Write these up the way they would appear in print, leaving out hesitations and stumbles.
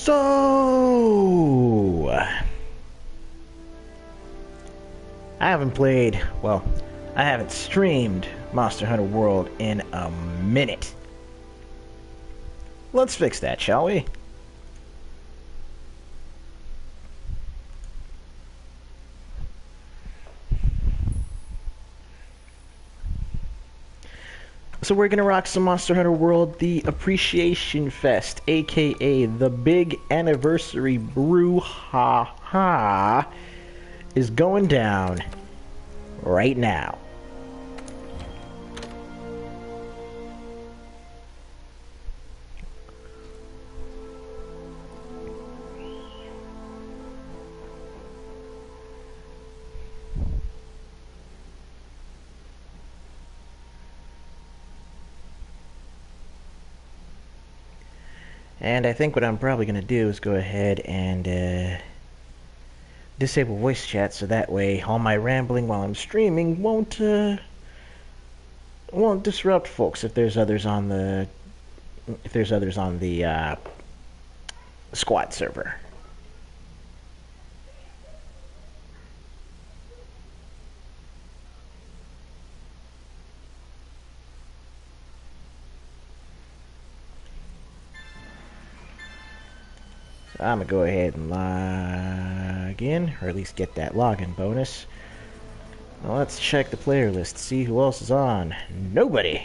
So, I haven't played, well, I haven't streamed Monster Hunter World in a minute. Let's fix that, shall we? So we're gonna rock some Monster Hunter World, the Appreciation Fest, aka the big anniversary brouhaha, is going down right now. And I think what I'm probably going to do is go ahead and disable voice chat so that way all my rambling while I'm streaming won't disrupt folks if there's others on the squad server. So I'm gonna go ahead and log in, or at least get that login bonus. Now let's check the player list, see who else is on. Nobody.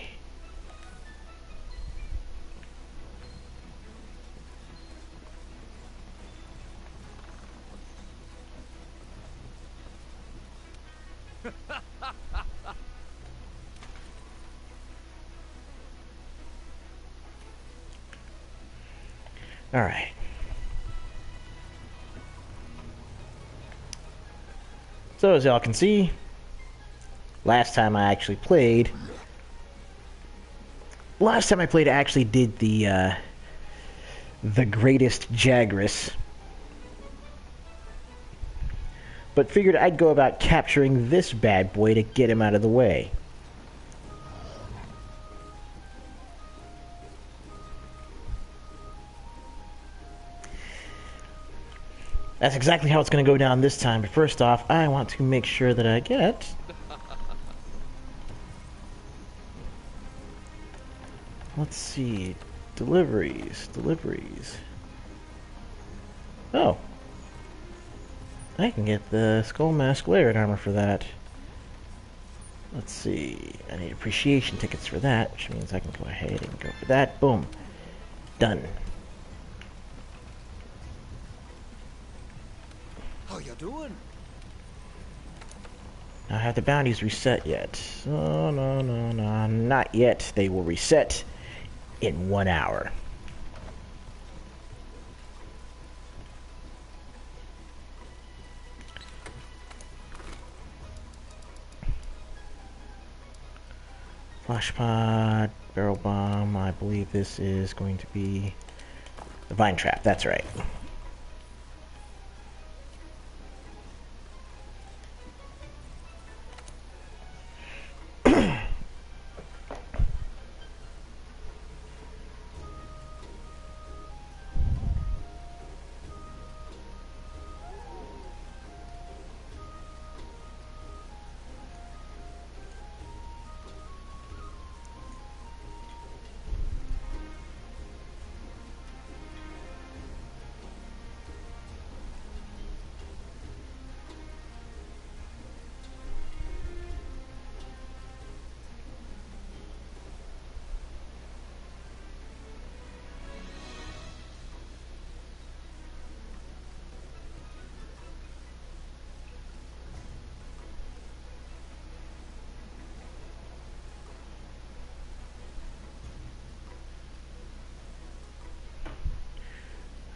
Alright. So as y'all can see, last time I played, I actually did the greatest Jagras, but figured I'd go about capturing this bad boy to get him out of the way. That's exactly how it's going to go down this time, but first off, I want to make sure that I get... Let's see... Deliveries. Oh. I can get the Skull Mask Layered Armor for that. Let's see... I need appreciation tickets for that, which means I can go ahead and go for that. Boom. Done. How you doing? Now, have the bounties reset yet? Oh, no, not yet. They will reset in 1 hour. Flash pod, barrel bomb. I believe this is going to be the vine trap. That's right.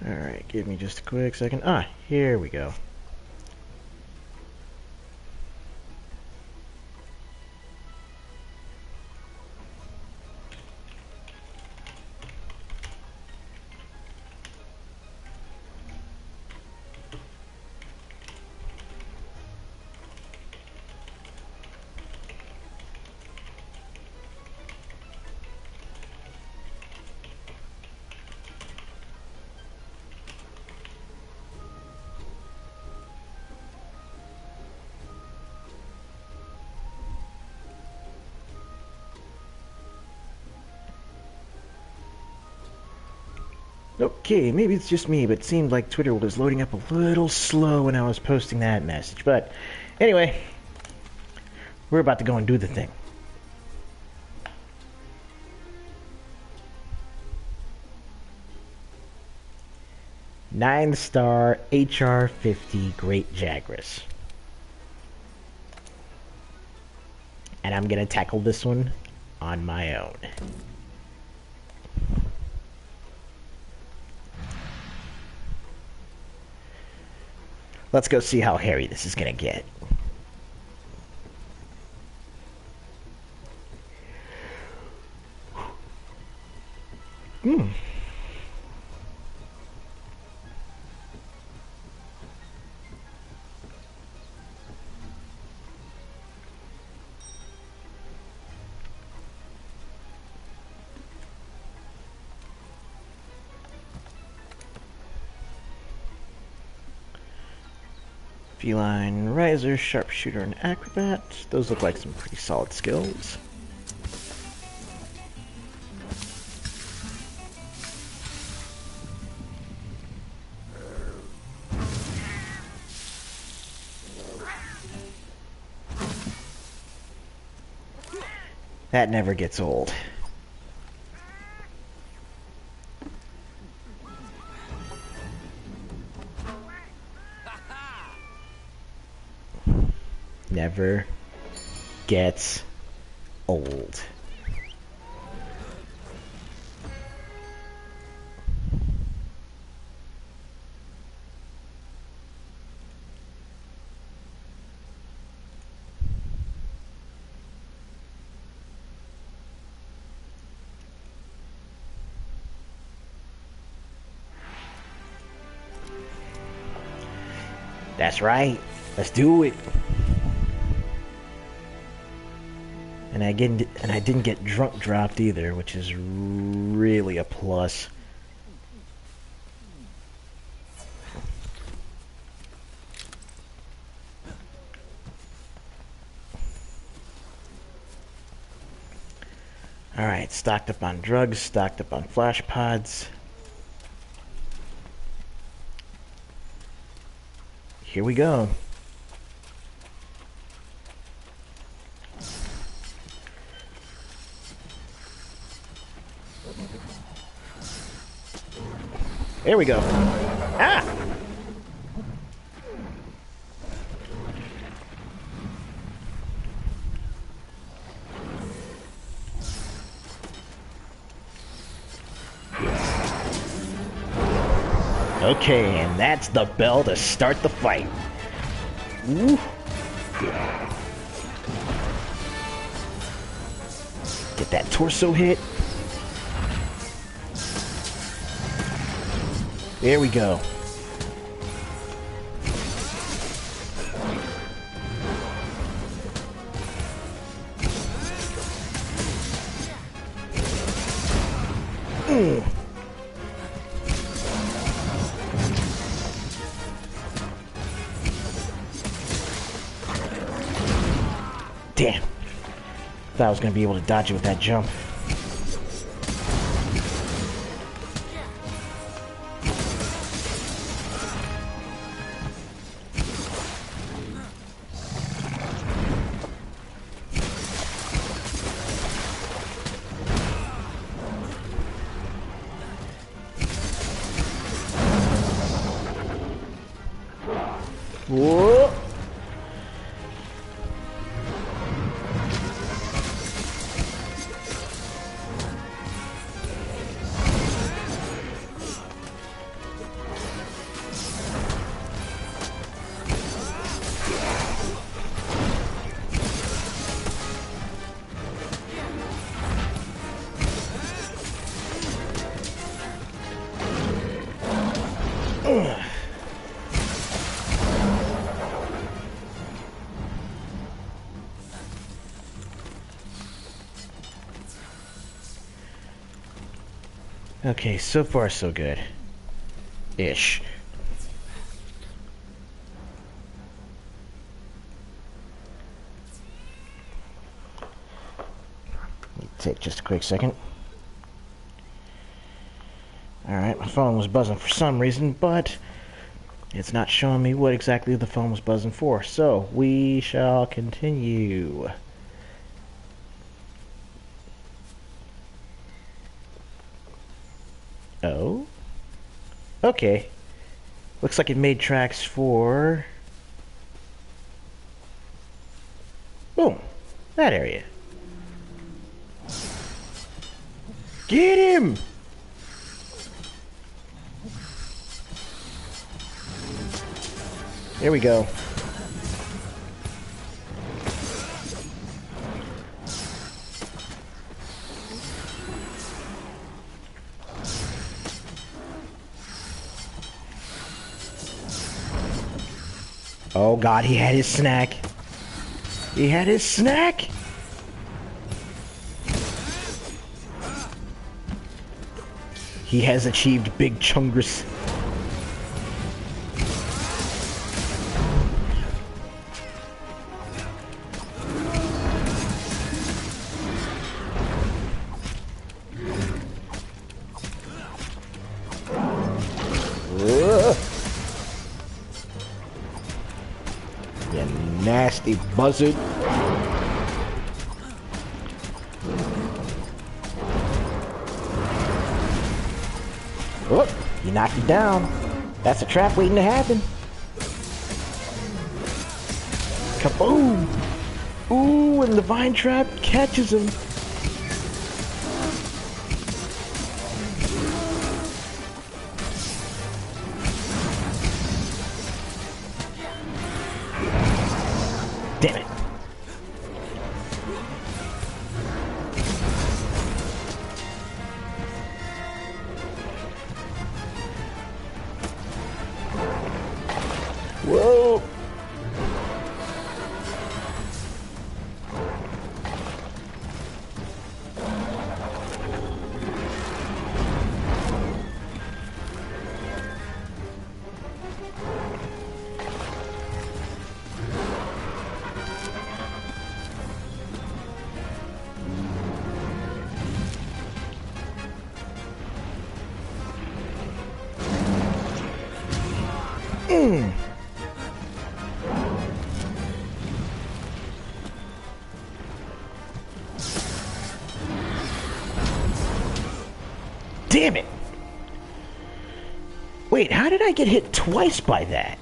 Alright, give me just a quick second. Ah, here we go. Okay, maybe it's just me, but it seemed like Twitter was loading up a little slow when I was posting that message. But anyway, we're about to go and do the thing. Nine-star HR-50 Great Jagras. And I'm gonna tackle this one on my own. Let's go see how hairy this is gonna get. Feline, Riser, Sharpshooter, and Acrobat. Those look like some pretty solid skills. That never gets old. Never gets old. That's right. Let's do it. And I didn't get drunk dropped either, which is really a plus. Alright, stocked up on drugs, stocked up on flash pods. Here we go. There we go. Ah! Okay, and that's the bell to start the fight. Ooh. Get that torso hit. There we go. Damn. Thought I was gonna be able to dodge it with that jump. Whoa! Okay, so far so good. Ish. Take just a quick second. Alright, my phone was buzzing for some reason, but it's not showing me what exactly the phone was buzzing for. So, we shall continue. Oh? Okay. Looks like it made tracks for... Boom. That area. Get him! There we go. Oh god, he had his snack. He had his snack! He has achieved Big Chungus. You nasty buzzard. Oh, you knocked it down. That's a trap waiting to happen. Kaboom! Ooh, and the vine trap catches him. Damn it. Whoa. Damn it! Wait, how did I get hit twice by that?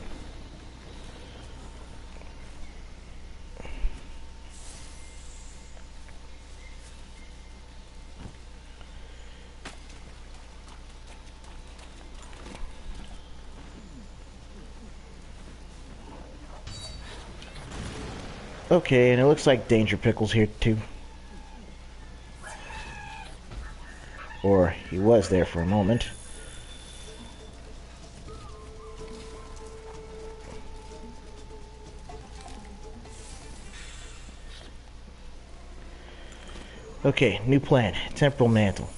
Okay, and it looks like Danger Pickle's here too. Or he was there for a moment. Okay, new plan. Temporal Mantle.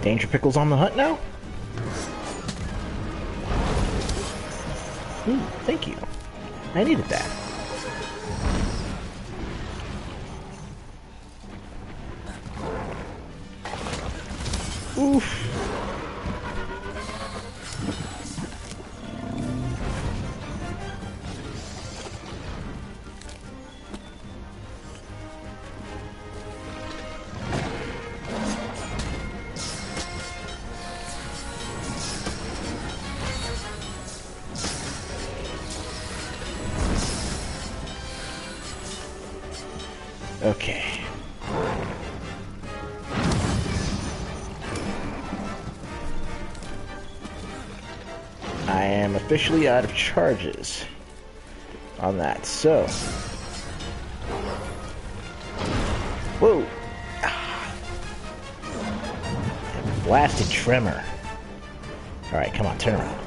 Danger Pickle's on the hunt now? Ooh, thank you. I needed that. Oof. Okay. I am officially out of charges on that, so... Whoa! Blasted tremor. Alright, come on, turn around.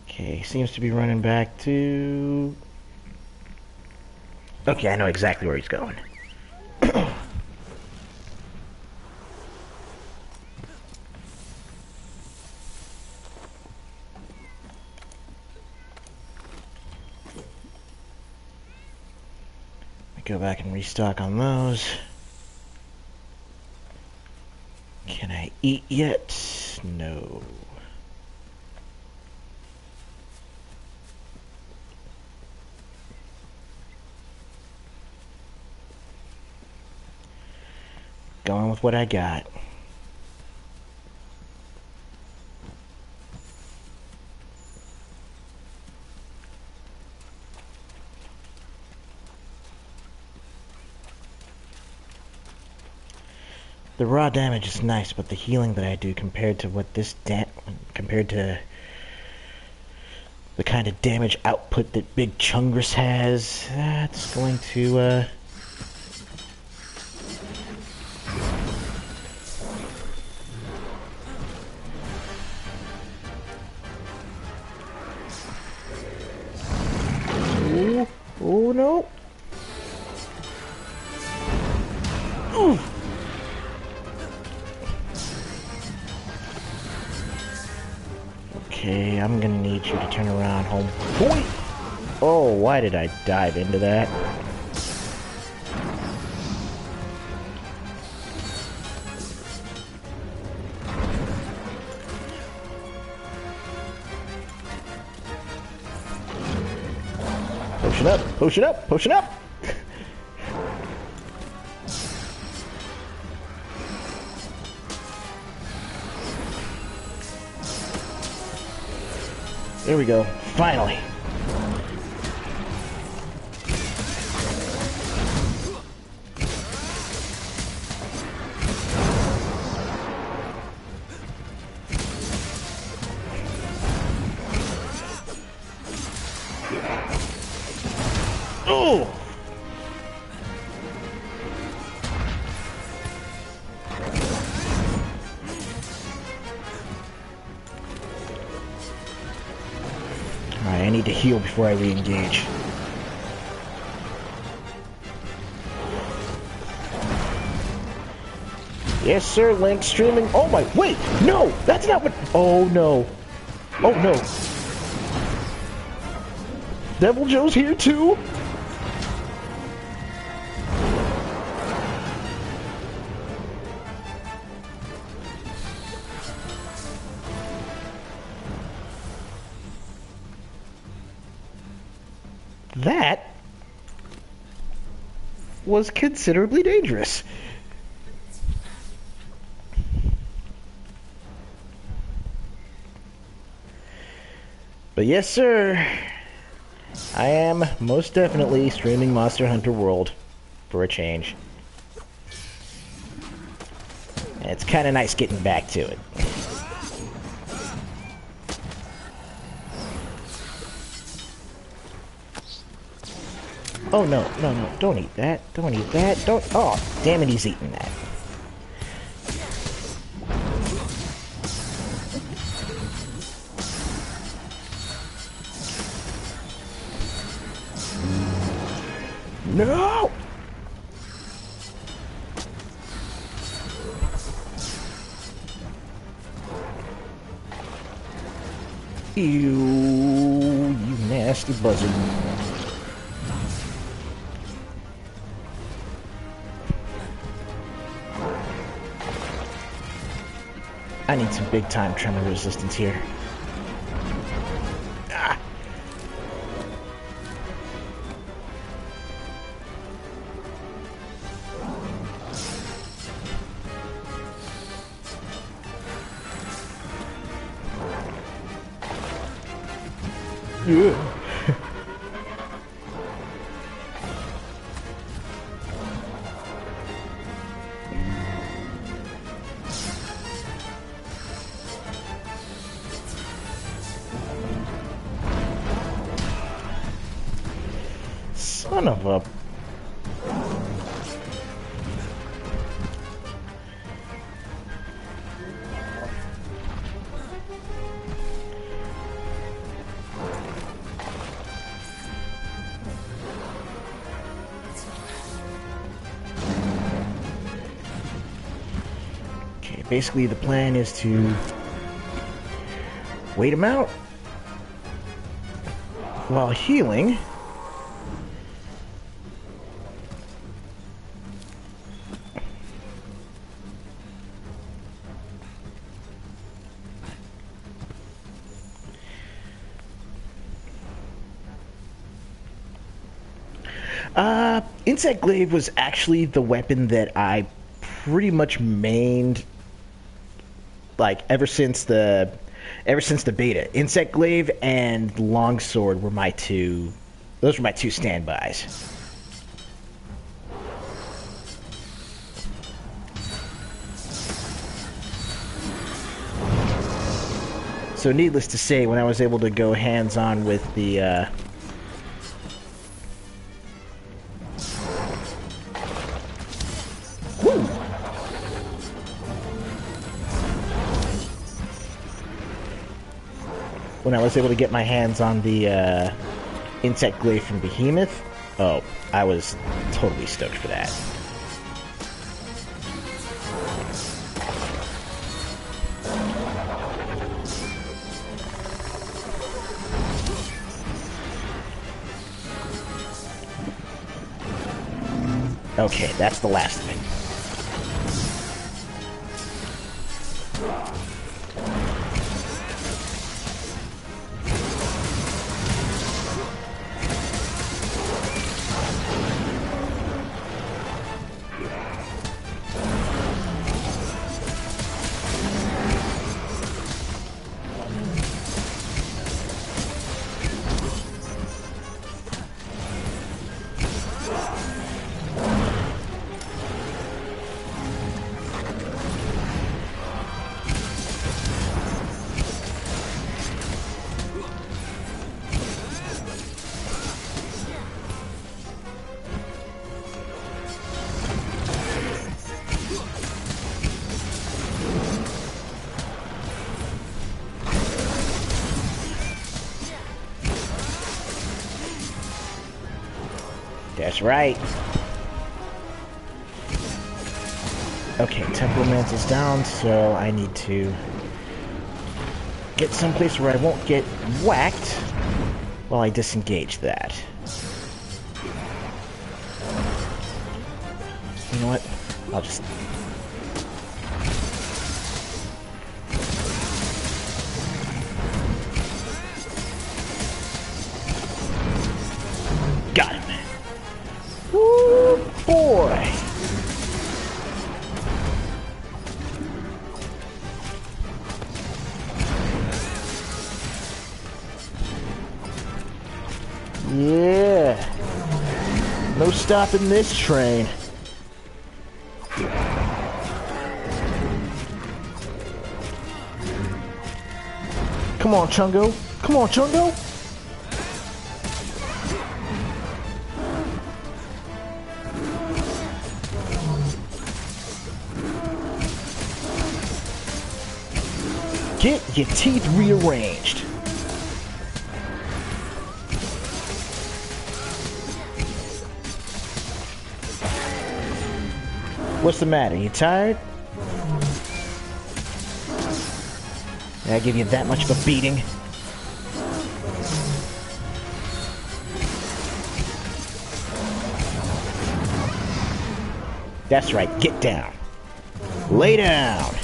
Okay, seems to be running back to... Okay, I know exactly where he's going. Go back and restock on those. Can I eat yet? No. Going with what I got. The raw damage is nice, but the healing that I do compared to what this compared to the kind of damage output that Big Chungress has, that's going to oh no. Ooh. Okay, I'm gonna need you to turn around, homeboy. Oh, why did I dive into that? Potion up, potion up, potion up! There we go, finally. Oh! Alright, I need to heal before I re-engage. Yes, sir, Link streaming. Oh my, wait, no, that's not what, oh no. Oh no. Devil Joe's here too? That was considerably dangerous. But yes, sir, I am most definitely streaming Monster Hunter World for a change. And it's kind of nice getting back to it. Oh no, no, no, don't eat that. Don't eat that. Don't. Oh, damn it, he's eating that. No! You nasty buzzard. I need some big time tremor resistance here. Ah. Yeah. Son of a... Okay, basically the plan is to wait him out while healing. Insect Glaive was actually the weapon that I pretty much mained, like, ever since the beta. Insect Glaive and Longsword were my two, those were my two standbys. So needless to say, when I was able to go hands-on with the, when I was able to get my hands on the Insect Glaive from Behemoth, oh, I was totally stoked for that. Okay, that's the last of it. That's right. Okay, Temperament is down, so I need to get someplace where I won't get whacked while I disengage that. You know what? I'll just... Got him. Woo, boy! Yeah! No stopping this train. Come on, Chungo. Come on, Chungo. Get your teeth rearranged. What's the matter? You tired? Did I give you that much of a beating? That's right, get down. Lay down.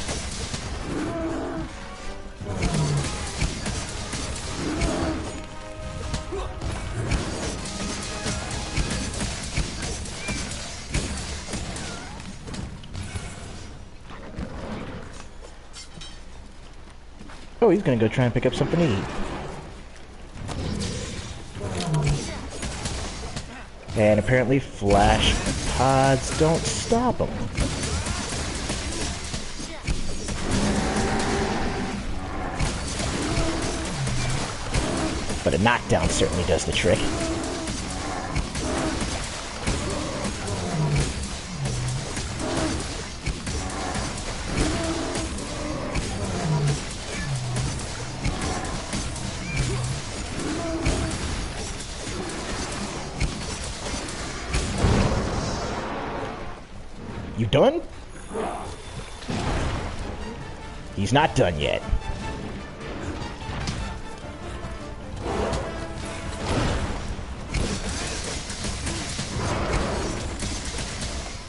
Oh, he's gonna go try and pick up something to eat. And apparently flash pods don't stop him. But a knockdown certainly does the trick. You done? He's not done yet.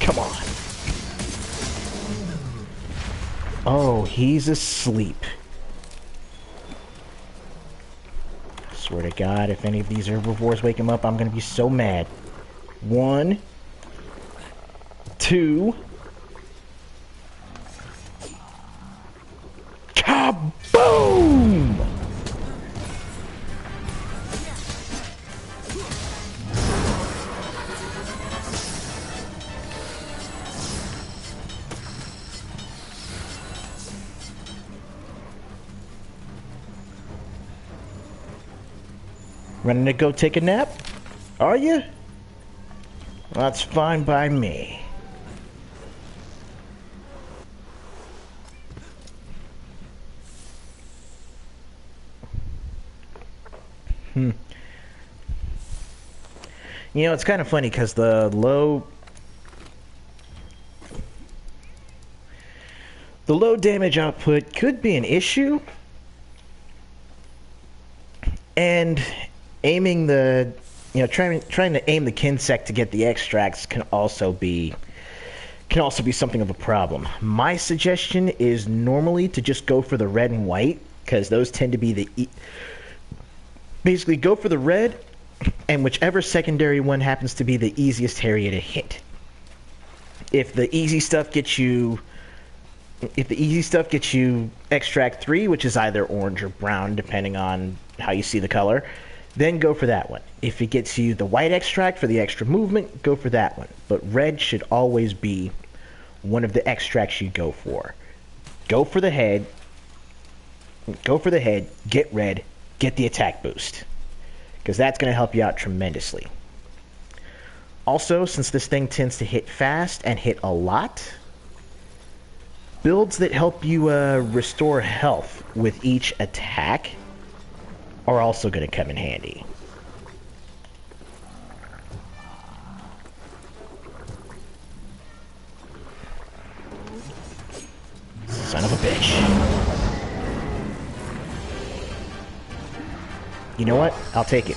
Come on. Oh, he's asleep. Swear to God, if any of these herbivores wake him up, I'm gonna be so mad. 1, 2. Kaboom! Running to go take a nap? Are you? That's fine by me. You know, it's kind of funny because the low damage output could be an issue, and aiming the, trying to aim the Kinsect to get the extracts can also be something of a problem. My suggestion is normally to just go for the red and white, because those tend to be basically go for the red, and whichever secondary one happens to be the easiest area to hit. If the easy stuff gets you extract 3, which is either orange or brown depending on how you see the color, then go for that one. If it gets you the white extract for the extra movement, go for that one. But red should always be one of the extracts you go for. Go for the head, get red, get the attack boost, because that's going to help you out tremendously. Also, since this thing tends to hit fast and hit a lot, builds that help you restore health with each attack are also going to come in handy. Son of a bitch. You know what? I'll take it.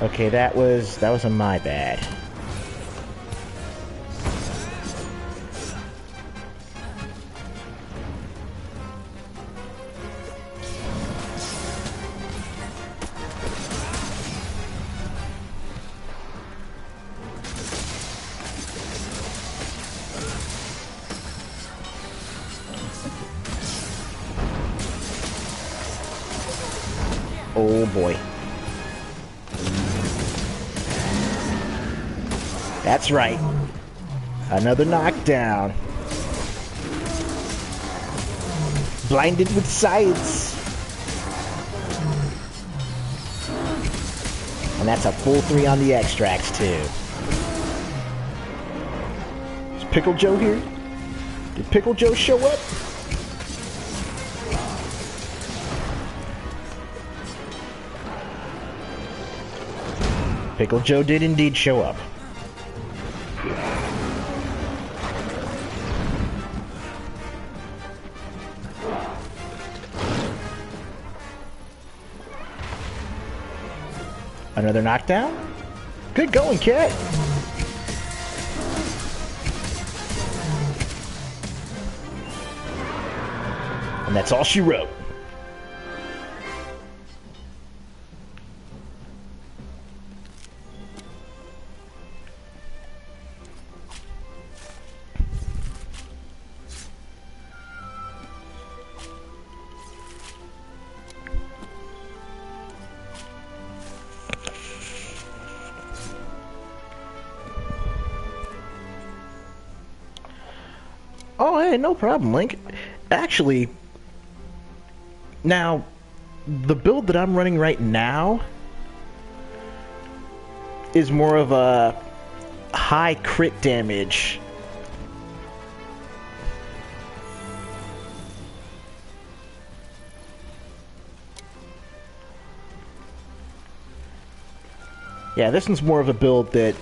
Okay, that was a my bad. Oh boy. That's right. Another knockdown. Blinded with sights. And that's a full 3 on the extracts too. Is Pickle Joe here? Did Pickle Joe show up? Pickle Joe did indeed show up. Another knockdown? Good going, kid. And that's all she wrote. Oh, hey, no problem, Link. Actually, now, the build that I'm running right now is more of a high crit damage. Yeah, this one's more of a build that...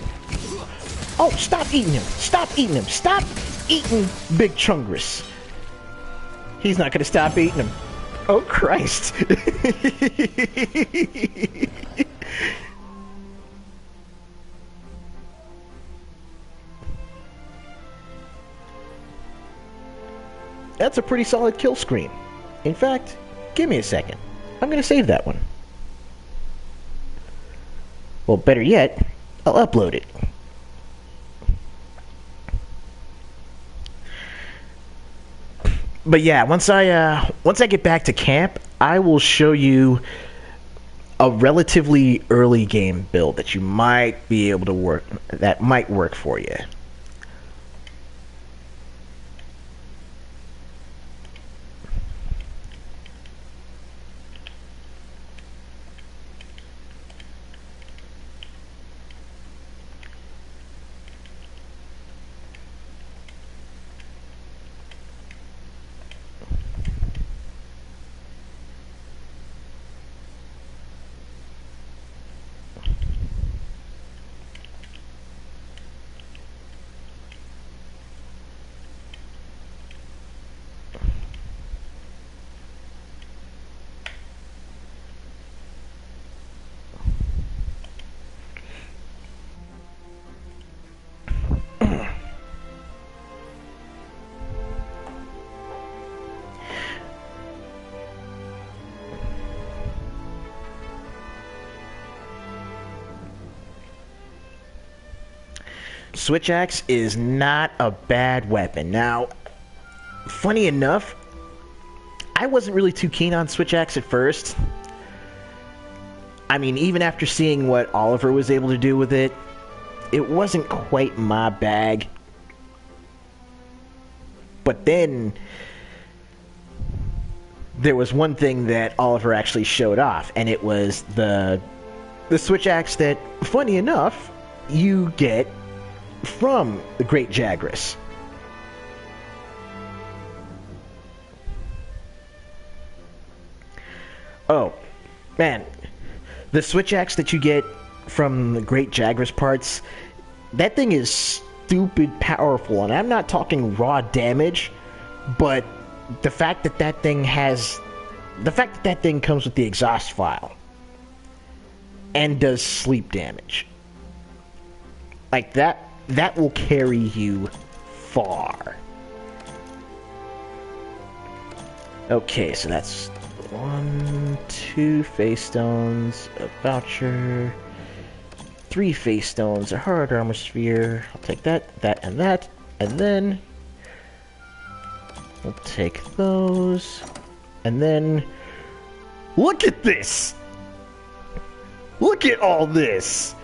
Oh, stop eating him! Stop eating him! Stop eating Big Chungress! He's not gonna stop eating him. Oh, Christ! That's a pretty solid kill screen. In fact, give me a second. I'm gonna save that one. Well, better yet, I'll upload it. But yeah, once I get back to camp, I will show you a relatively early game build that you might be able to work, that might work for you. Switch Axe is not a bad weapon. Now, funny enough, I wasn't really too keen on Switch Axe at first. I mean, even after seeing what Oliver was able to do with it, it wasn't quite my bag. But then, there was one thing that Oliver actually showed off, and it was the Switch Axe that, funny enough, you get from the Great Jagras. Oh, man. The Switch Axe that you get from the Great Jagras parts, that thing is stupid powerful. And I'm not talking raw damage, but the fact that that thing has... The fact that that thing comes with the exhaust file and does sleep damage. Like that will carry you far. Okay, so that's 1, 2 face stones, a voucher, 3 face stones, a hard armor sphere. I'll take that, that, and that, and then we'll take those, and then look at this! Look at all this!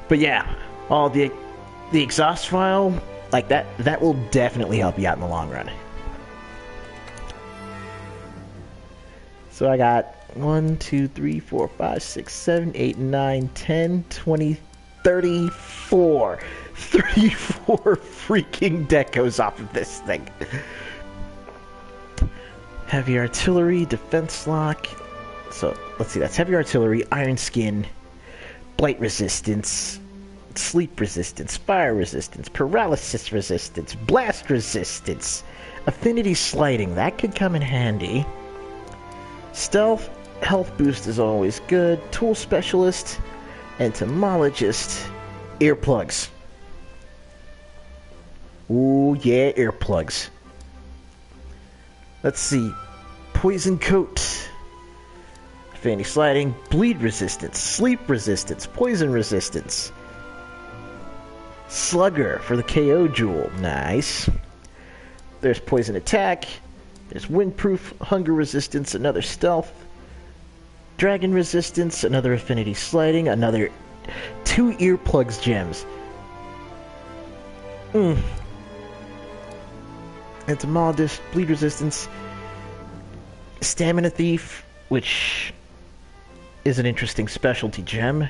But yeah, all the exhaust file, like that will definitely help you out in the long run. So I got 1, 2, 3, 4, 5, 6, 7, 8, 9, 10, 20, 34. 34 freaking decos off of this thing. Heavy artillery, defense lock. So, let's see, that's heavy artillery, iron skin, blight resistance, sleep resistance, fire resistance, paralysis resistance, blast resistance, affinity sliding. That could come in handy. Stealth, health boost is always good. Tool specialist, entomologist, earplugs. Ooh, yeah, earplugs. Let's see. Poison coat. Affinity sliding, bleed resistance, sleep resistance, poison resistance. Slugger for the KO jewel. Nice. There's poison attack. There's windproof, hunger resistance, another stealth. Dragon resistance, another affinity sliding, another 2 earplugs gems. Entomologist, bleed resistance, Stamina Thief, which is an interesting specialty gem.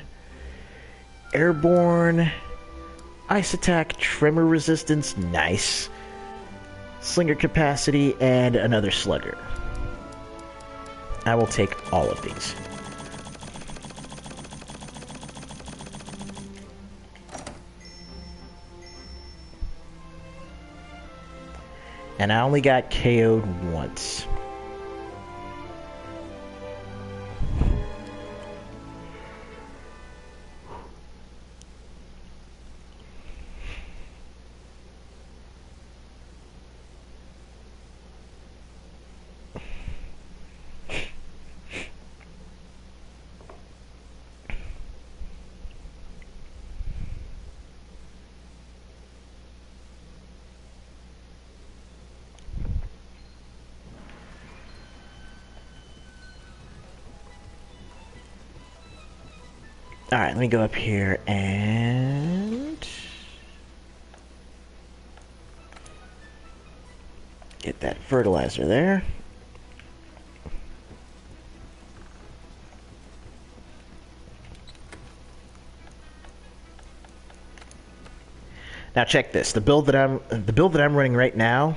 Airborne, Ice Attack, Tremor Resistance, nice. Slinger Capacity, and another Slugger. I will take all of these. And I only got KO'd once. Alright, let me go up here and get that fertilizer there. Now check this. The build that I'm running right now,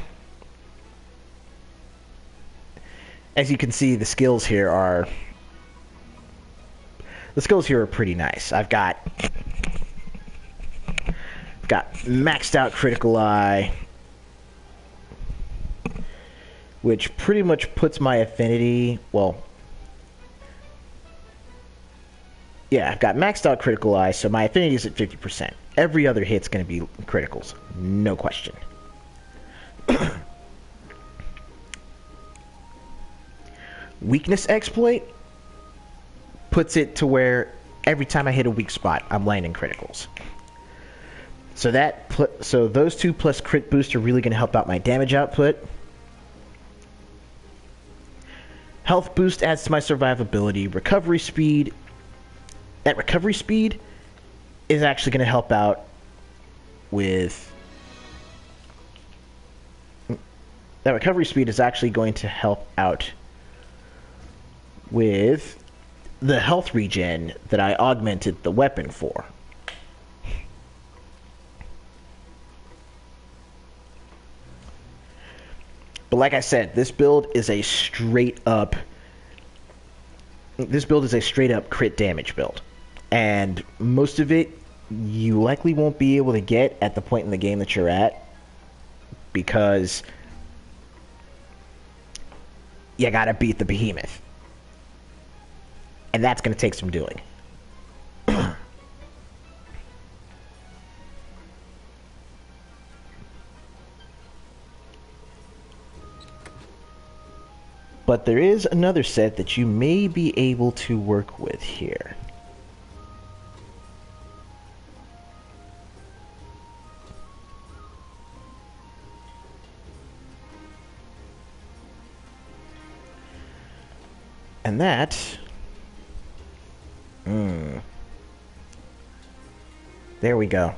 as you can see, the skills here are pretty nice. I've got maxed out critical eye, which pretty much puts my affinity, well, yeah, I've got maxed out critical eye, so my affinity is at 50%. Every other hit's going to be criticals, no question. Weakness exploit puts it to where every time I hit a weak spot, I'm landing criticals. So those two plus crit boost are really going to help out my damage output. Health boost adds to my survivability. Recovery speed. That recovery speed is actually going to help out with... That recovery speed is actually going to help out with the health regen that I augmented the weapon for. But like I said, this build is a straight up crit damage build. And most of it you likely won't be able to get at the point in the game that you're at, because you gotta beat the behemoth. And that's going to take some doing. But there is another set that you may be able to work with here. And that... There we go.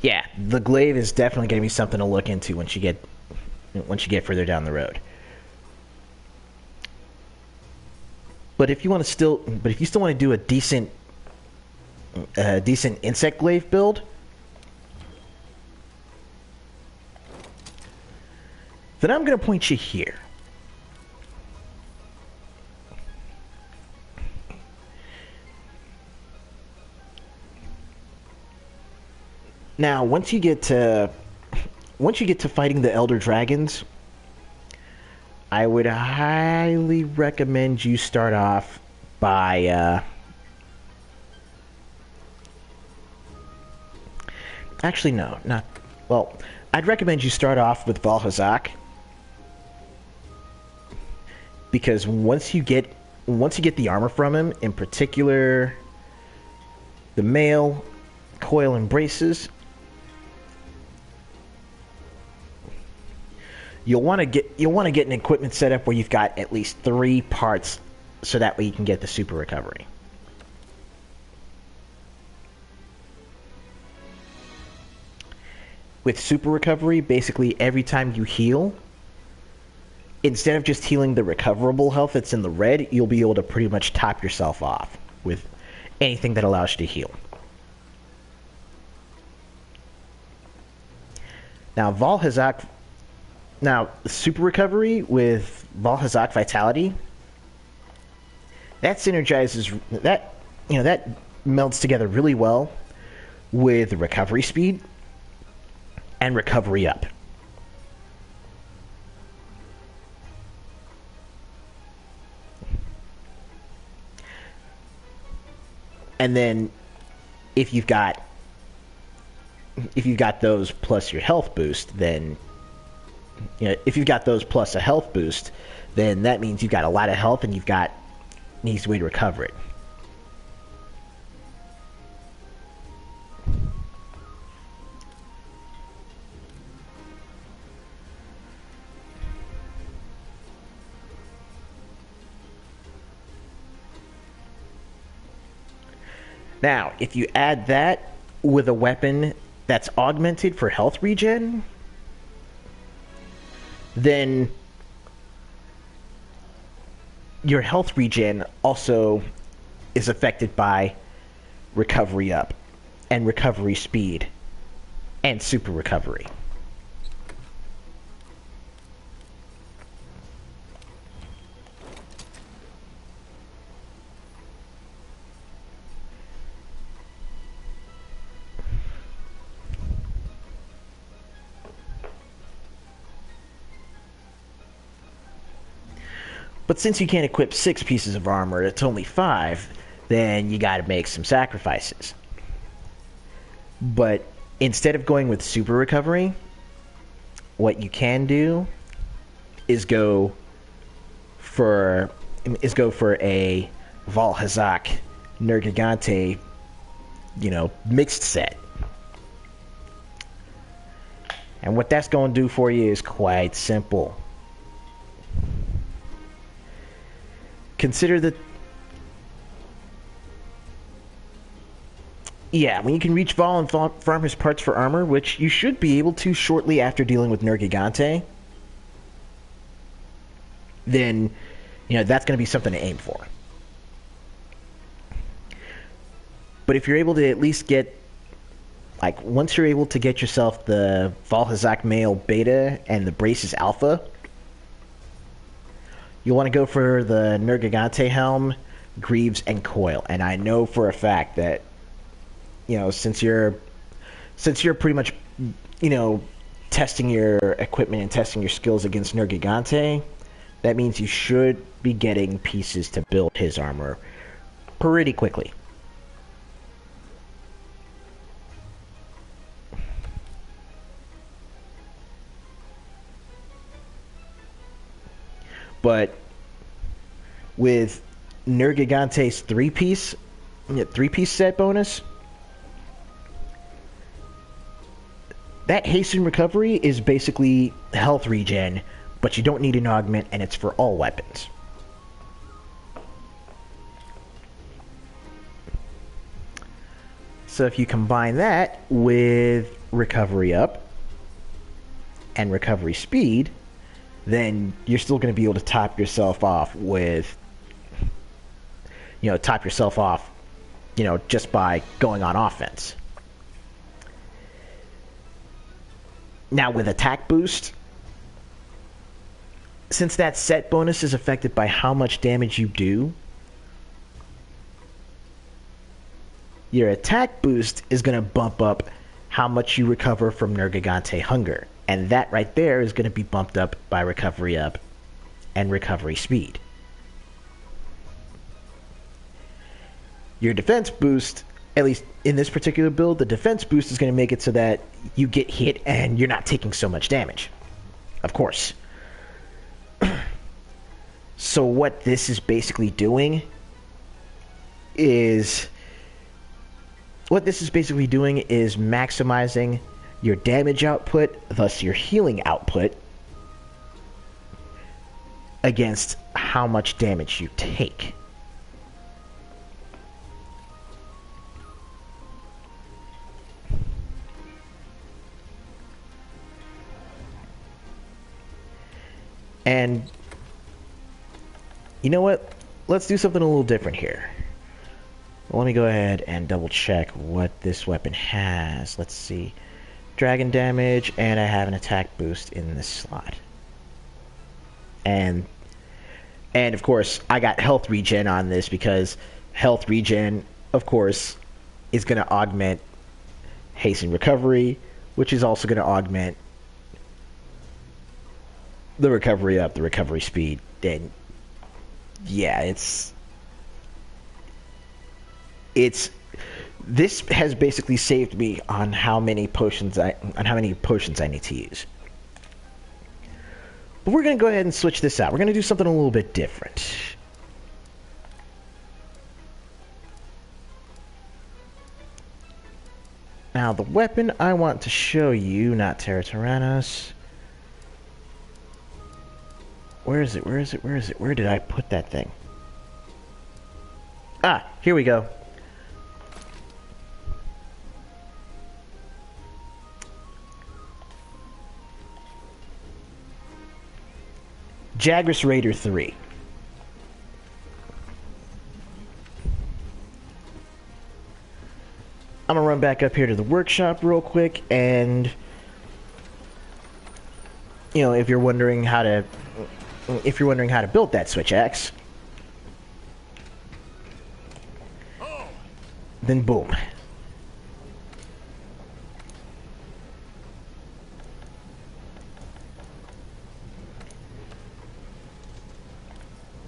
Yeah, the glaive is definitely going to be something to look into once you get further down the road. But if you still want to do a decent insect glaive build, then I'm going to point you here. Now, once you get to fighting the Elder Dragons, I would highly recommend you start off by actually no, not well. I'd recommend you start off with Valhazak, because once you get the armor from him, in particular the mail, coil, and braces, you'll want to get an equipment setup where you've got at least 3 parts so that way you can get the super recovery. With super recovery, basically every time you heal, instead of just healing the recoverable health that's in the red, you'll be able to pretty much top yourself off with anything that allows you to heal. Now, super recovery with Valhazak Vitality, that synergizes, that melds together really well with recovery speed and recovery up. And then if you've got those plus your health boost, then if you've got those plus a health boost, then that means you've got a lot of health and you've got an easy way to recover it. Now, if you add that with a weapon that's augmented for health regen, then your health regen also is affected by recovery up and recovery speed and super recovery. But since you can't equip 6 pieces of armor, it's only 5, then you gotta make some sacrifices. But instead of going with super recovery, what you can do is go for a Valhazak Nergigante, mixed set. And what that's going to do for you is quite simple. Consider that, when you can reach Vol and farm his parts for armor, which you should be able to shortly after dealing with Nergigante, then, that's going to be something to aim for. But if you're able to at least get, once you're able to get yourself the Valhazak Male Beta and the Braces Alpha, you'll want to go for the Nergigante Helm, Greaves, and Coil. And I know for a fact that, since you're pretty much, testing your equipment and testing your skills against Nergigante, that means you should be getting pieces to build his armor pretty quickly. But with Nergigante's three-piece set bonus, that hasten recovery is basically health regen, but you don't need an augment, and it's for all weapons. So if you combine that with recovery up and recovery speed, then you're still going to be able to top yourself off with, just by going on offense. Now with attack boost, since that set bonus is affected by how much damage you do, your attack boost is going to bump up how much you recover from Nergigante Hunger. And that right there is going to be bumped up by recovery up and recovery speed. Your defense boost, at least in this particular build, the defense boost is going to make it so that you get hit and you're not taking so much damage. Of course. So what this is basically doing is maximizing your damage output, thus your healing output, against how much damage you take. And you know what? Let's do something a little different here. Well, let me go ahead and double check what this weapon has. Let's see. Dragon damage, and I have an attack boost in this slot. And of course, I got health regen on this because health regen, of course, is going to augment hasten recovery, which is also going to augment the recovery up, the recovery speed. And yeah, this has basically saved me on how many potions I need to use. But we're going to go ahead and switch this out. We're going to do something a little bit different. Now, the weapon I want to show you, not Terra Tyrannos. Where is it? Where is it? Where is it? Where did I put that thing? Ah, here we go. Jagras Raider 3. I'm gonna run back up here to the workshop real quick, and you know, if you're wondering how to build that switch axe, then boom.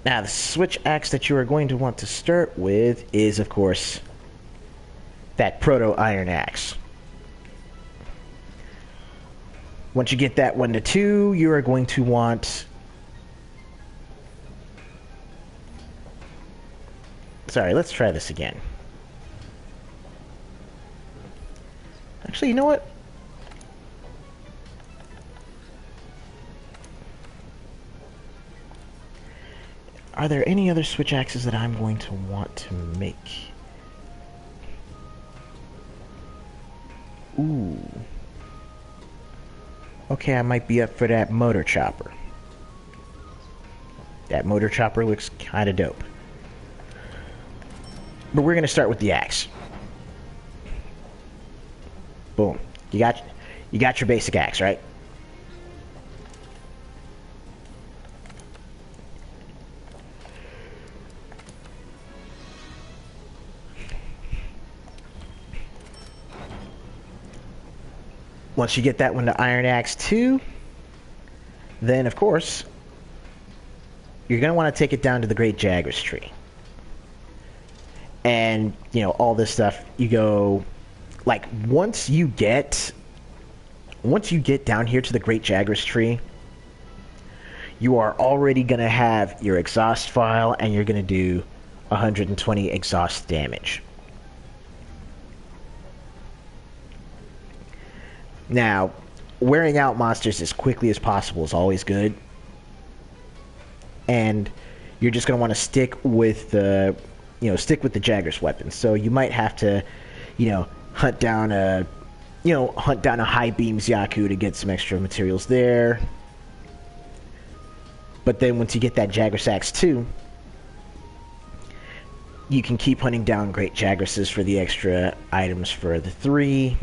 Now, the switch axe that you are going to want to start with is, of course, that Proto Iron Axe. Once you get that 1 to 2, you are going to want... Sorry, let's try this again. Actually, you know what? Are there any other switch axes that I'm going to want to make? Ooh. Okay, I might be up for that motor chopper. That motor chopper looks kind of dope. But we're going to start with the axe. Boom. You got your basic axe, right? Once you get that one to Iron Axe 2, then, of course, you're going to want to take it down to the Great Jagras tree. And, you know, all this stuff, you go... Like, once you get down here to the Great Jagras tree, you are already going to have your exhaust file, and you're going to do 120 exhaust damage. Now, wearing out monsters as quickly as possible is always good. And you're just going to want to stick with the Jagras weapons. So you might have to, hunt down a high beams Yaku to get some extra materials there. But then once you get that Jagras Axe 2, you can keep hunting down Great Jagrases for the extra items for the 3.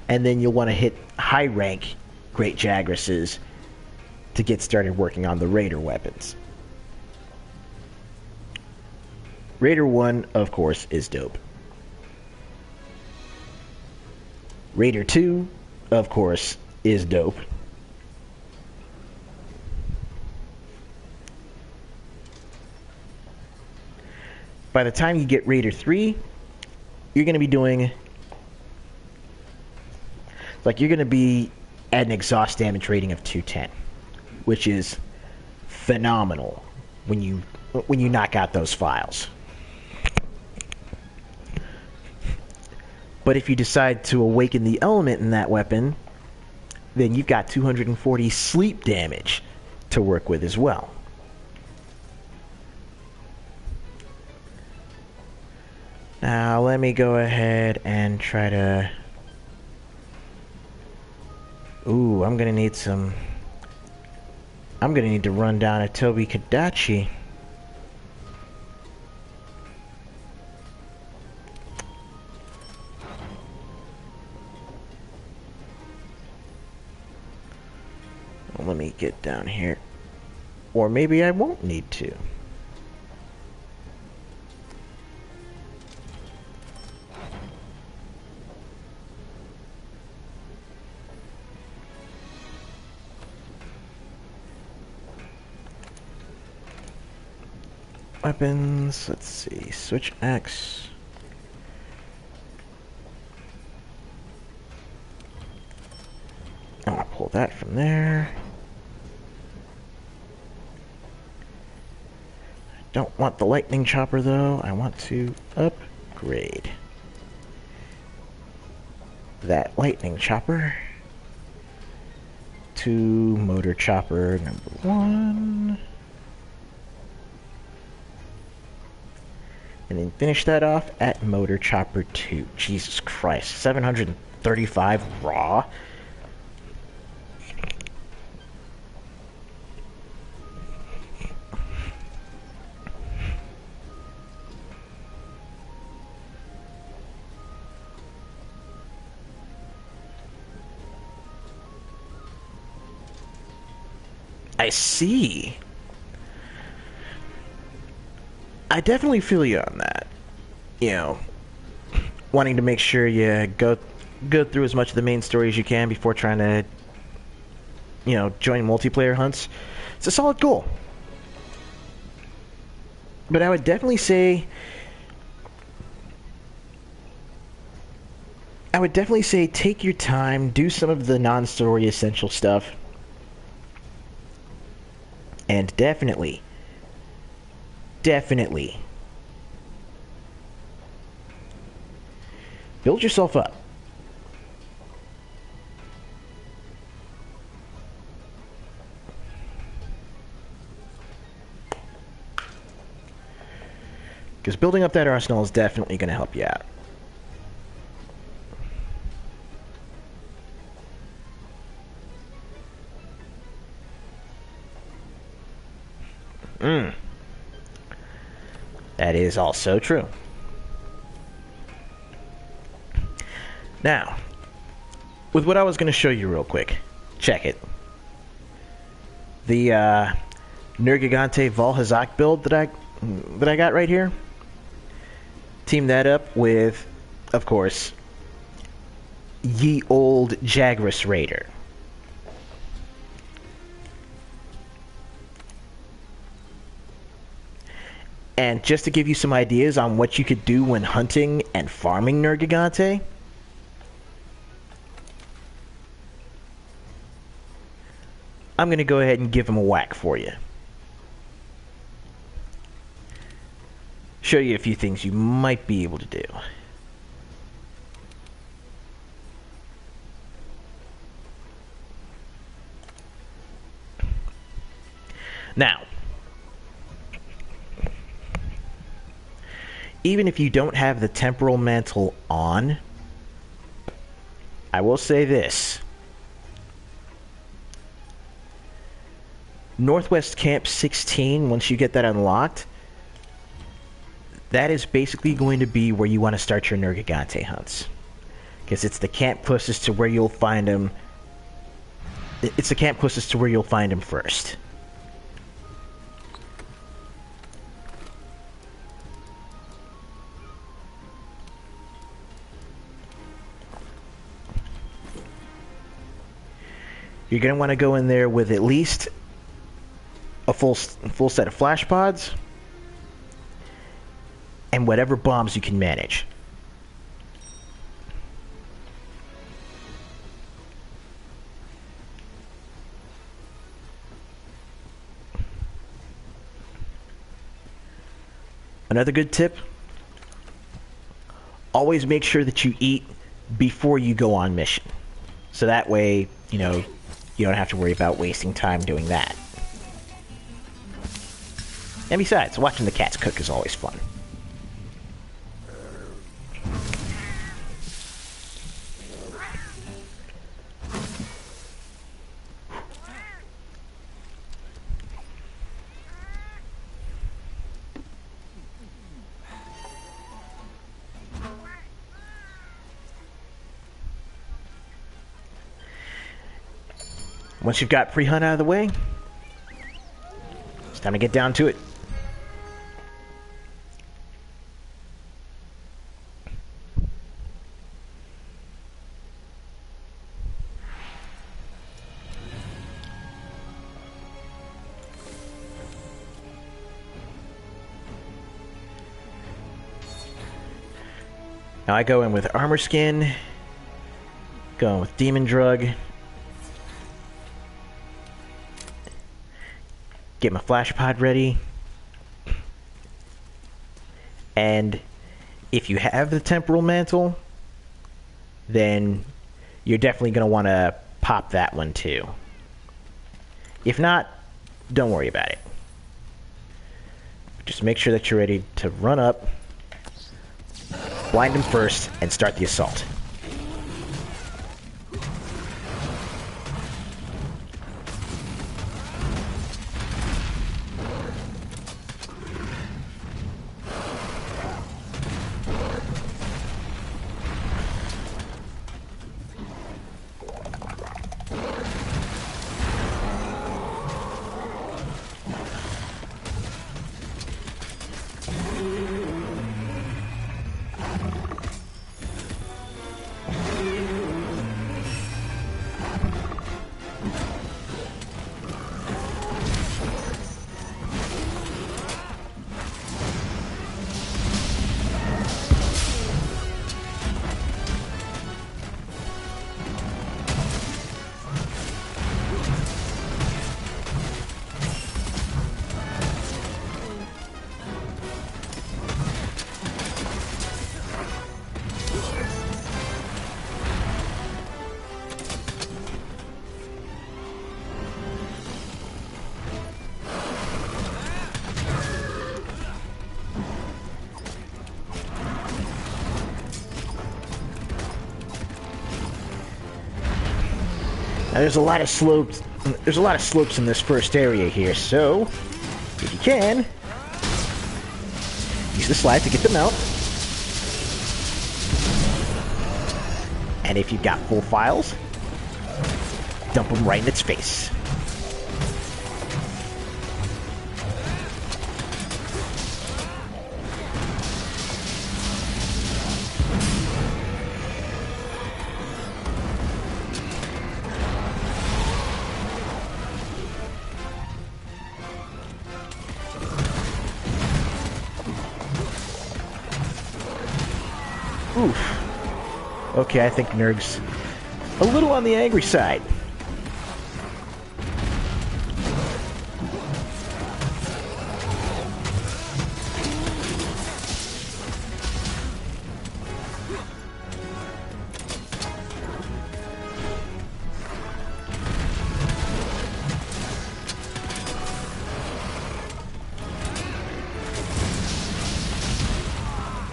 And then you'll want to hit high rank Great Jagrases to get started working on the Raider weapons. Raider 1, of course, is dope. Raider 2, of course, is dope. By the time you get Raider 3, you're going to be doing... you're going to be at an exhaust damage rating of 210, which is phenomenal when you knock out those files. But if you decide to awaken the element in that weapon, then you've got 240 sleep damage to work with as well. Now, let me go ahead and try to... Ooh, I'm gonna need some... I'm gonna need to run down a Toby Kadachi. Well, let me get down here. Or maybe I won't need to. Weapons, let's see, switch X. I'm gonna pull that from there. I don't want the lightning chopper though, I want to upgrade that lightning chopper to motor chopper number 1. And then finish that off at motor chopper 2. Jesus Christ, 735 raw? I see. I definitely feel you on that. You know, wanting to make sure you go through as much of the main story as you can before trying to, you know, join multiplayer hunts. It's a solid goal. But I would definitely say... take your time, do some of the non-story essential stuff. And definitely build yourself up. Because building up that arsenal is definitely going to help you out. That is also true. Now, with what I was going to show you real quick, check it. The Nergigante Valhazak build that I got right here. Team that up with, of course, ye old Jagras Raider. And just to give you some ideas on what you could do when hunting and farming Nergigante, I'm going to go ahead and give him a whack for you. Show you a few things you might be able to do. Now, even if you don't have the temporal mantle on, I will say this. Northwest Camp 16, once you get that unlocked, that is basically going to be where you want to start your Nergigante hunts. Because it's the camp closest to where you'll find them. It's the camp closest to where you'll find them first. You're going to want to go in there with at least a full set of flash pods and whatever bombs you can manage. Another good tip, always make sure that you eat before you go on mission. So that way, you know, you don't have to worry about wasting time doing that. And besides, watching the cats cook is always fun. Once you've got pre-hunt out of the way, it's time to get down to it. Now I go in with Armor Skin, going with Demon Drug, get my Flash Pod ready, and if you have the Temporal Mantle, then you're definitely going to want to pop that one too. If not, don't worry about it. Just make sure that you're ready to run up, blind him first, and start the assault. Now there's a lot of slopes. There's a lot of slopes in this first area here, so if you can, use the slide to get them out. And if you've got full files, dump them right in its face. Oof. Okay, I think Nerg's a little on the angry side.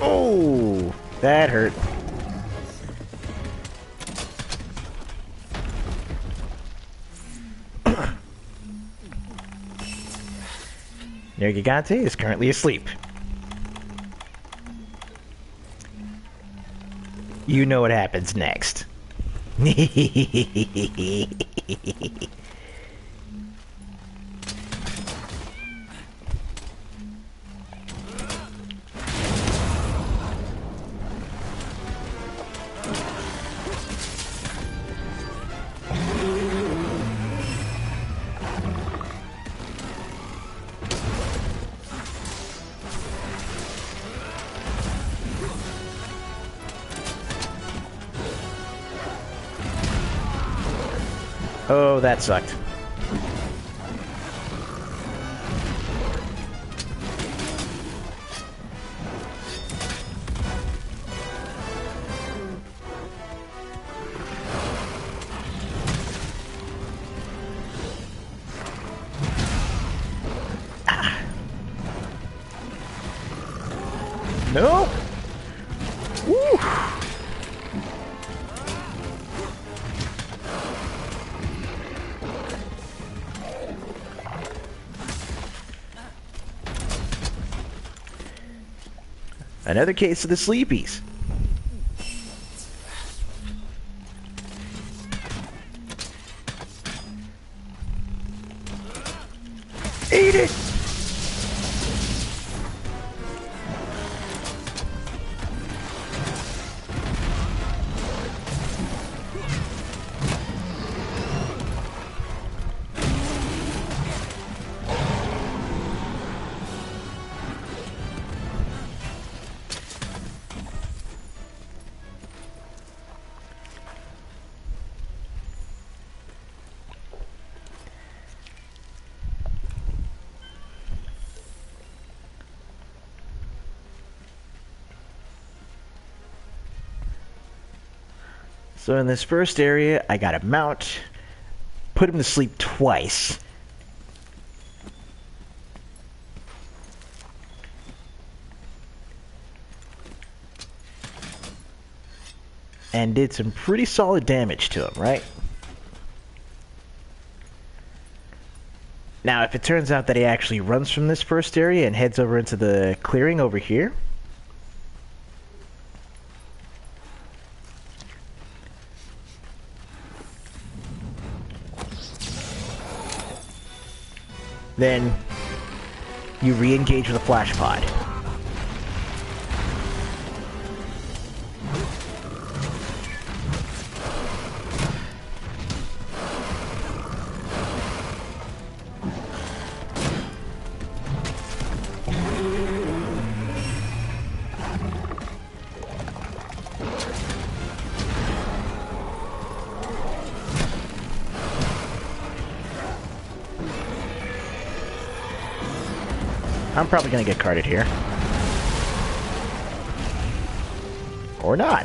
Oh, that hurt. Nergigante is currently asleep. You know what happens next. Oh, that sucked. Ah. No. Woo. Another case of the sleepies. Eat it! So in this first area, I got a mount, put him to sleep twice. And did some pretty solid damage to him, right? Now, if it turns out that he actually runs from this first area and heads over into the clearing over here, then you re-engage with a flash pod. I'm probably gonna get carded here. Or not.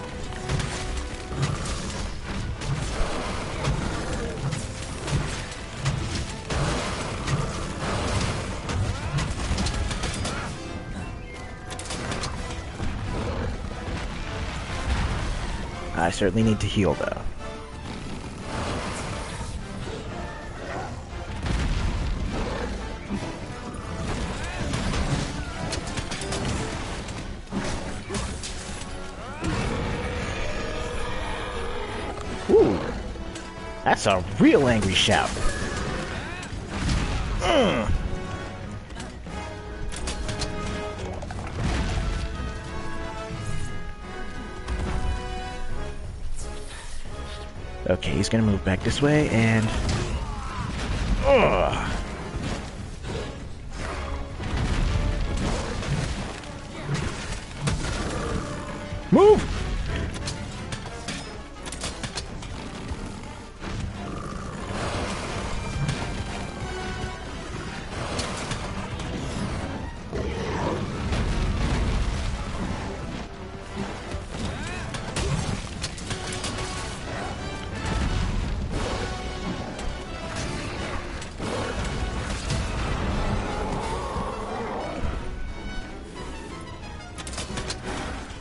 I certainly need to heal, though. Ooh, that's a real angry shout. Okay, he's gonna move back this way, and... Move!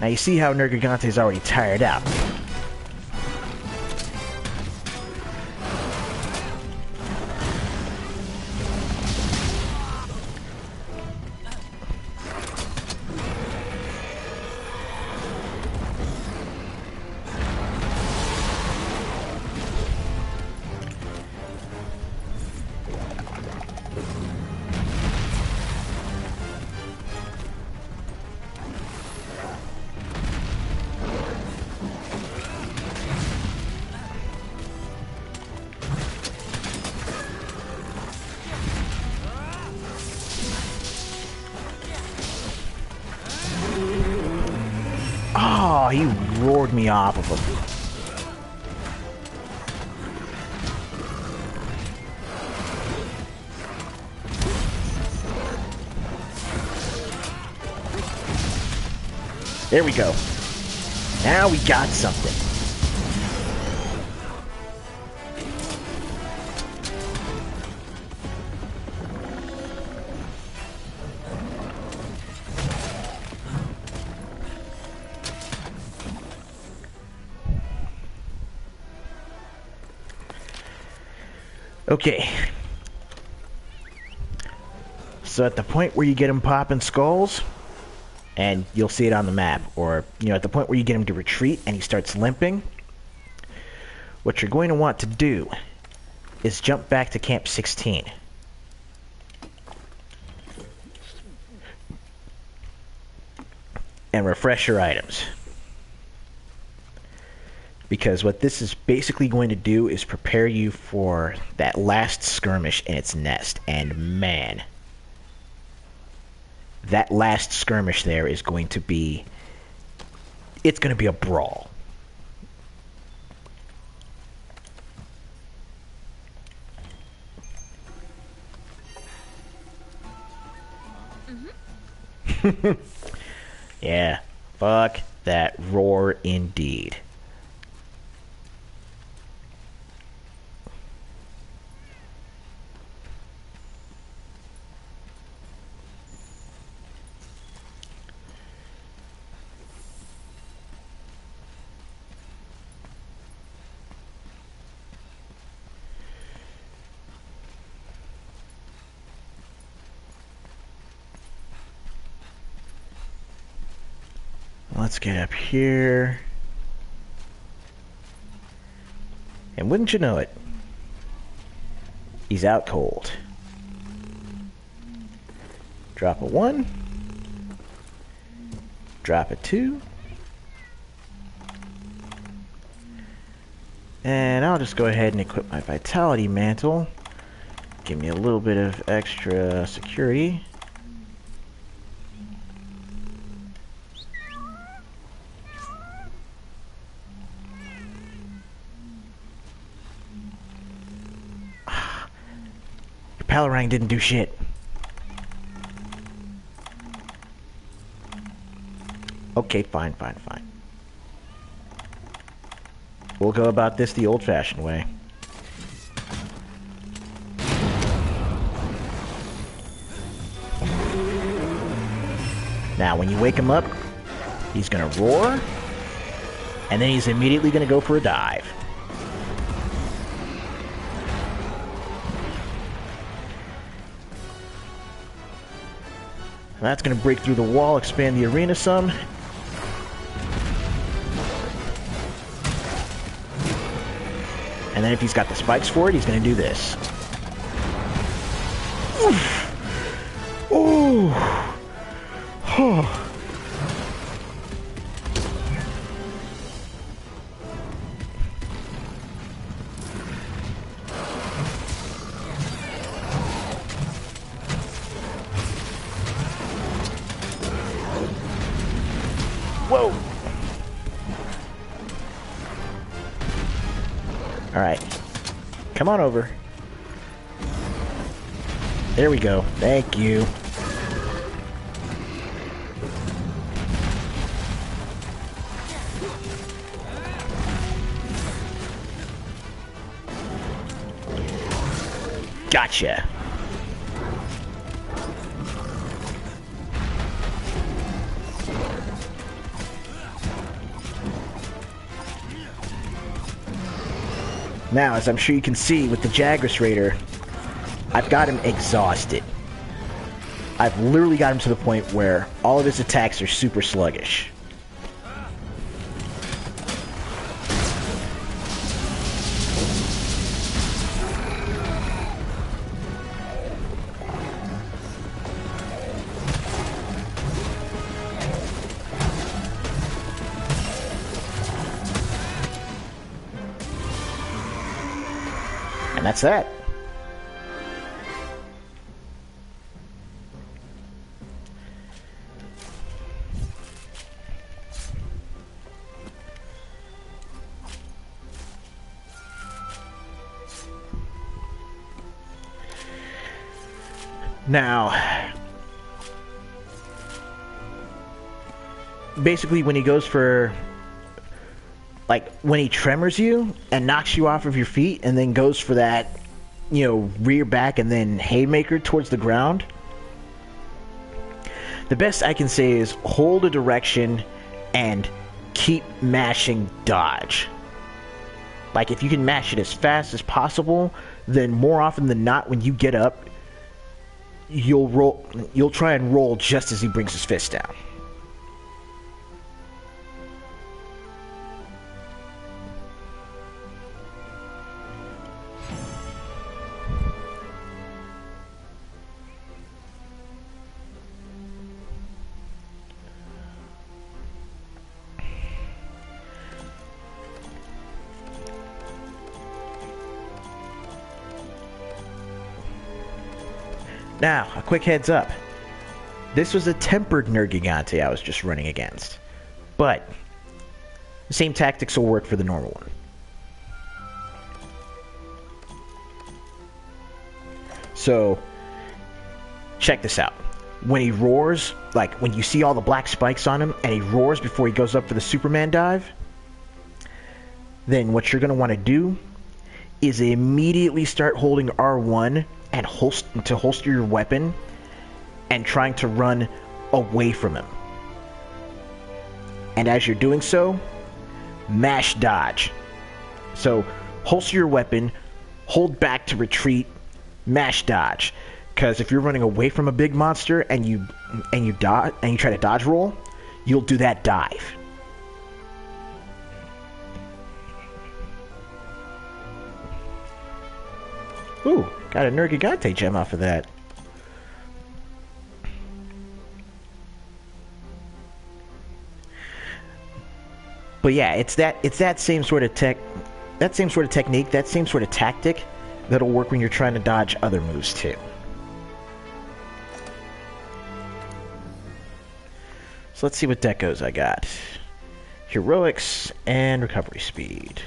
Now you see how Nergigante is already tired out. Oh, he roared me off of him. There we go. Now we got something. Okay. So at the point where you get him popping skulls, and you'll see it on the map, or, you know, at the point where you get him to retreat and he starts limping, what you're going to want to do is jump back to Camp 16. and refresh your items. Because what this is basically going to do is prepare you for that last skirmish in its nest. And man, that last skirmish there is going to be... It's going to be a brawl. Yeah, fuck that roar indeed. Let's get up here. And wouldn't you know it, he's out cold. Drop a 1. Drop a 2. And I'll just go ahead and equip my Vitality Mantle. Give me a little bit of extra security. Palarang didn't do shit. Okay, fine. We'll go about this the old-fashioned way. Now, when you wake him up, he's gonna roar, and then he's immediately gonna go for a dive. That's going to break through the wall, expand the arena some. And then if he's got the spikes for it, he's going to do this. Oof. Ooh. Oh. Whoa! Alright. Come on over. There we go. Thank you. Gotcha. Now, as I'm sure you can see with the Jagras Raider, I've got him exhausted. I've literally got him to the point where all of his attacks are super sluggish. And that's that. Now, basically when he goes for, like, when he tremors you and knocks you off of your feet and then goes for that, you know, rear back and then haymaker towards the ground, the best I can say is hold a direction and keep mashing dodge. Like, if you can mash it as fast as possible, then more often than not when you get up, you'll try and roll just as he brings his fist down. Now, a quick heads up. This was a tempered Nergigante I was just running against. But, the same tactics will work for the normal one. So, check this out. When he roars, like when you see all the black spikes on him, and he roars before he goes up for the Superman dive, then what you're going to want to do is immediately start holding R1 and holster your weapon and trying to run away from him. And as you're doing so, mash dodge. So holster your weapon, hold back to retreat, mash dodge. Because if you're running away from a big monster and you try to dodge roll, you'll do that dive. Ooh, got a Nergigante gem off of that. But yeah, it's that same sort of technique, that same sort of tactic that'll work when you're trying to dodge other moves too. So let's see what decos I got. Heroics and recovery speed.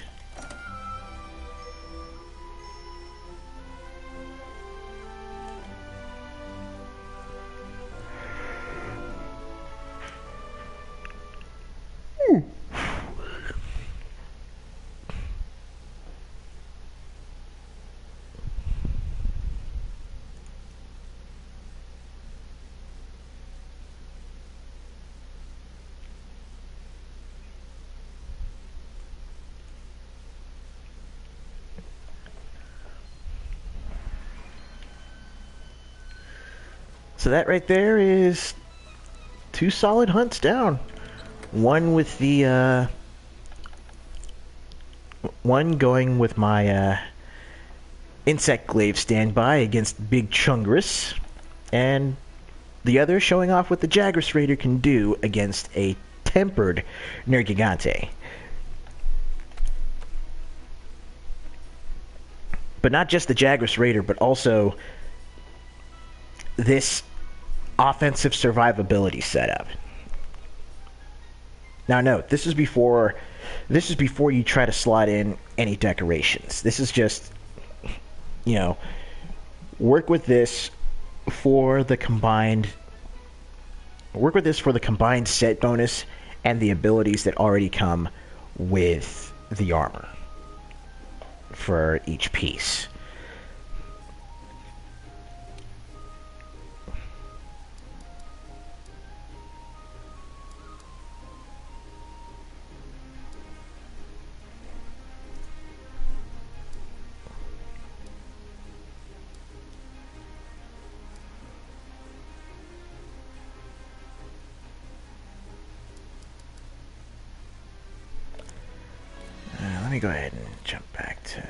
So that right there is 2 solid hunts down. One with the, one going with my, Insect Glaive standby against Big Chungress, and the other showing off what the Jagras Raider can do against a tempered Nergigante. But not just the Jagras Raider, but also this offensive survivability setup. Now note, this is before you try to slot in any decorations. This is just, you know, work with this for the combined set bonus and the abilities that already come with the armor for each piece. Let me go ahead and jump back to...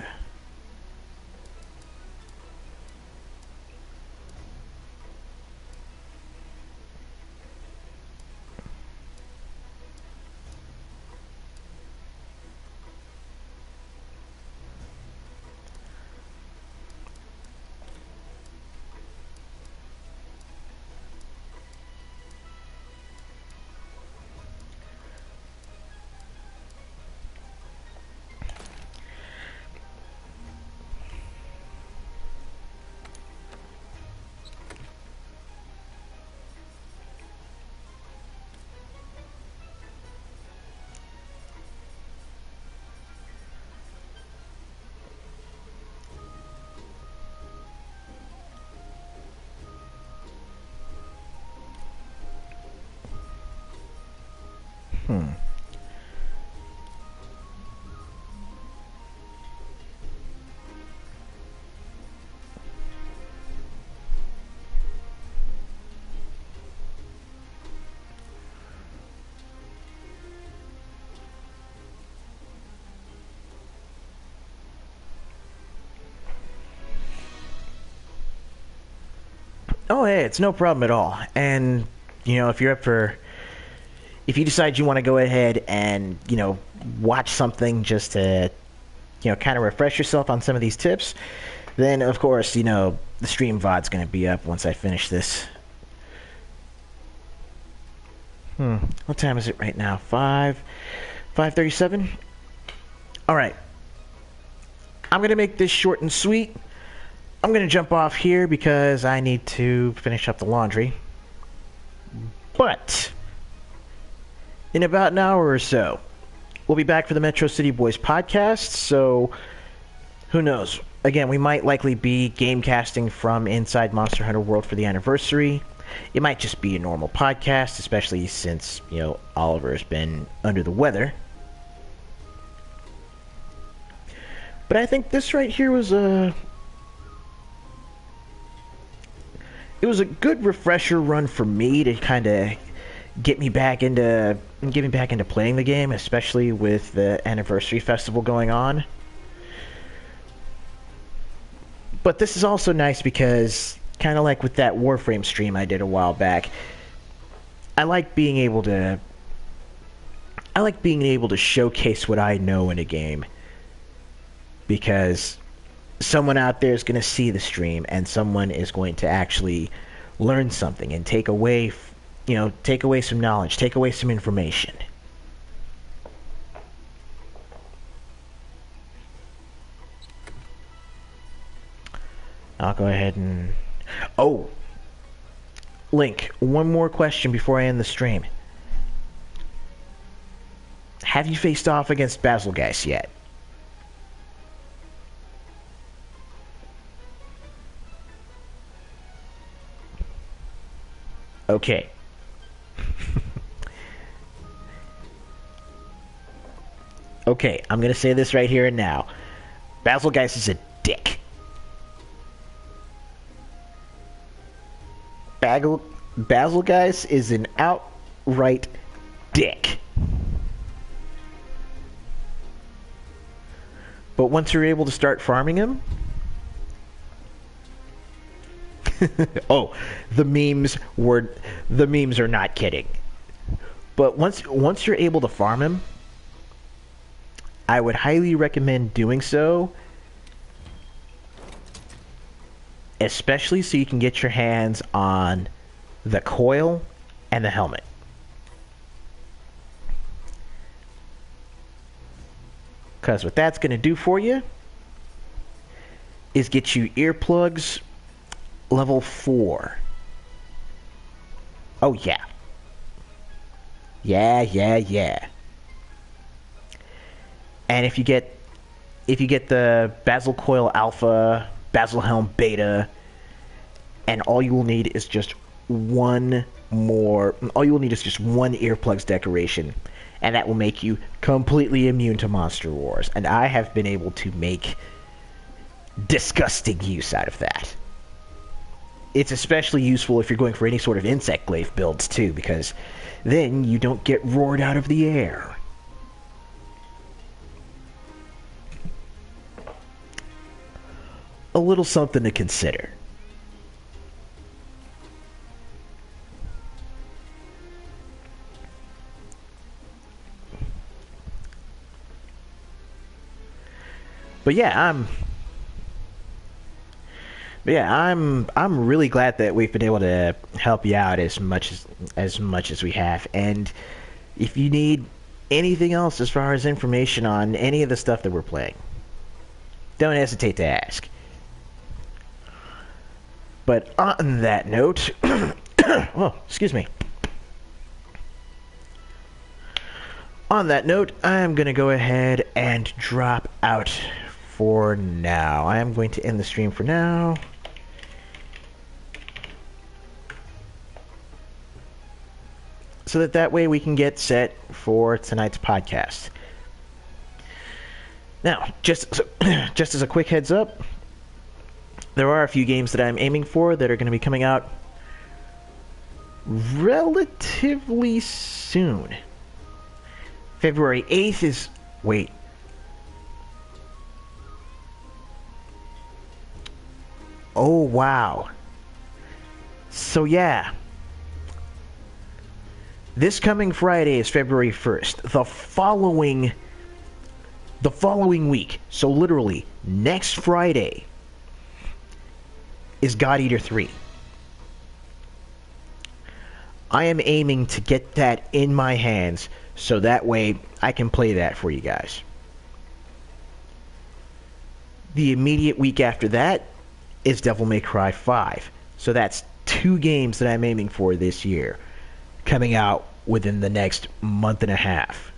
Oh, hey, it's no problem at all. And, you know, if you decide you want to go ahead and, you know, watch something just to, you know, kind of refresh yourself on some of these tips, Then, of course, you know, the stream VOD's going to be up once I finish this. What time is it right now? 5:37? Alright. I'm going to make this short and sweet. I'm going to jump off here because I need to finish up the laundry. But in about an hour or so, we'll be back for the Metro City Boys podcast, so who knows? Again, we might likely be game casting from inside Monster Hunter World for the anniversary. It might just be a normal podcast, especially since, you know, Oliver has been under the weather. But I think this right here was a good refresher run for me to kind of get me back into playing the game, especially with the anniversary festival going on. But this is also nice because, kind of like with that Warframe stream I did a while back, I like being able to showcase what I know in a game, because someone out there is going to see the stream and someone is going to actually learn something and take away some knowledge, take away some information. I'll go ahead and... Oh! Link, one more question before I end the stream. Have you faced off against Basilgeist yet? Okay. Okay, I'm gonna say this right here and now. Basilgeist is a dick. Basilgeist is an outright dick. But once you're able to start farming him... oh, the memes are not kidding. But once you're able to farm him, I would highly recommend doing so, especially so you can get your hands on the coil and the helmet. Because what that's going to do for you is get you earplugs level 4. Oh yeah. Yeah. And if you get the Basil Coil Alpha, Basil Helm Beta, and all you will need is just one earplugs decoration, and that will make you completely immune to Monster Wars. And I have been able to make disgusting use out of that. It's especially useful if you're going for any sort of insect glaive builds too, because then you don't get roared out of the air. A little something to consider. But yeah, I'm really glad that we've been able to help you out as much as we have. And if you need anything else as far as information on any of the stuff that we're playing, don't hesitate to ask. But on that note, oh, excuse me. On that note, I'm going to go ahead and drop out for now. I am going to end the stream for now. So that way we can get set for tonight's podcast. Now, just as a quick heads up, there are a few games that I'm aiming for that are going to be coming out relatively soon. February 8th is... Wait. Oh, wow. So, yeah. This coming Friday is February 1st. The following week, so literally next Friday, is God Eater 3. I am aiming to get that in my hands so that way I can play that for you guys. The immediate week after that is Devil May Cry 5. So that's 2 games that I'm aiming for this year, coming out within the next month and a half.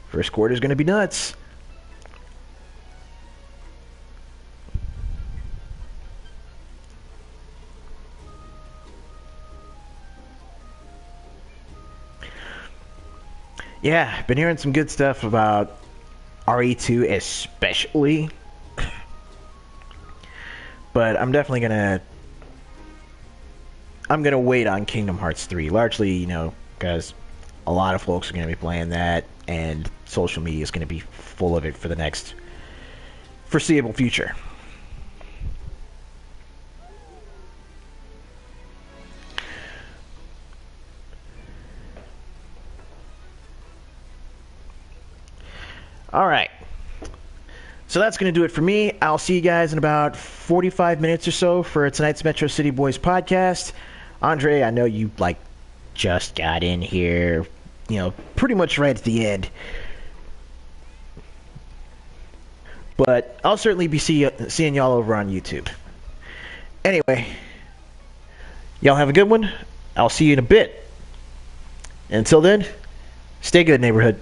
First quarter is going to be nuts. Yeah, been hearing some good stuff about RE2 especially. But I'm definitely I'm gonna wait on Kingdom Hearts 3, largely, because a lot of folks are gonna be playing that, and social media is gonna be full of it for the next foreseeable future. All right. So that's going to do it for me. I'll see you guys in about 45 minutes or so for tonight's Metro City Boys podcast. Andre, I know you just got in here, pretty much right at the end. But I'll certainly be seeing y'all over on YouTube. Anyway, y'all have a good one. I'll see you in a bit. Until then, stay good, neighborhood.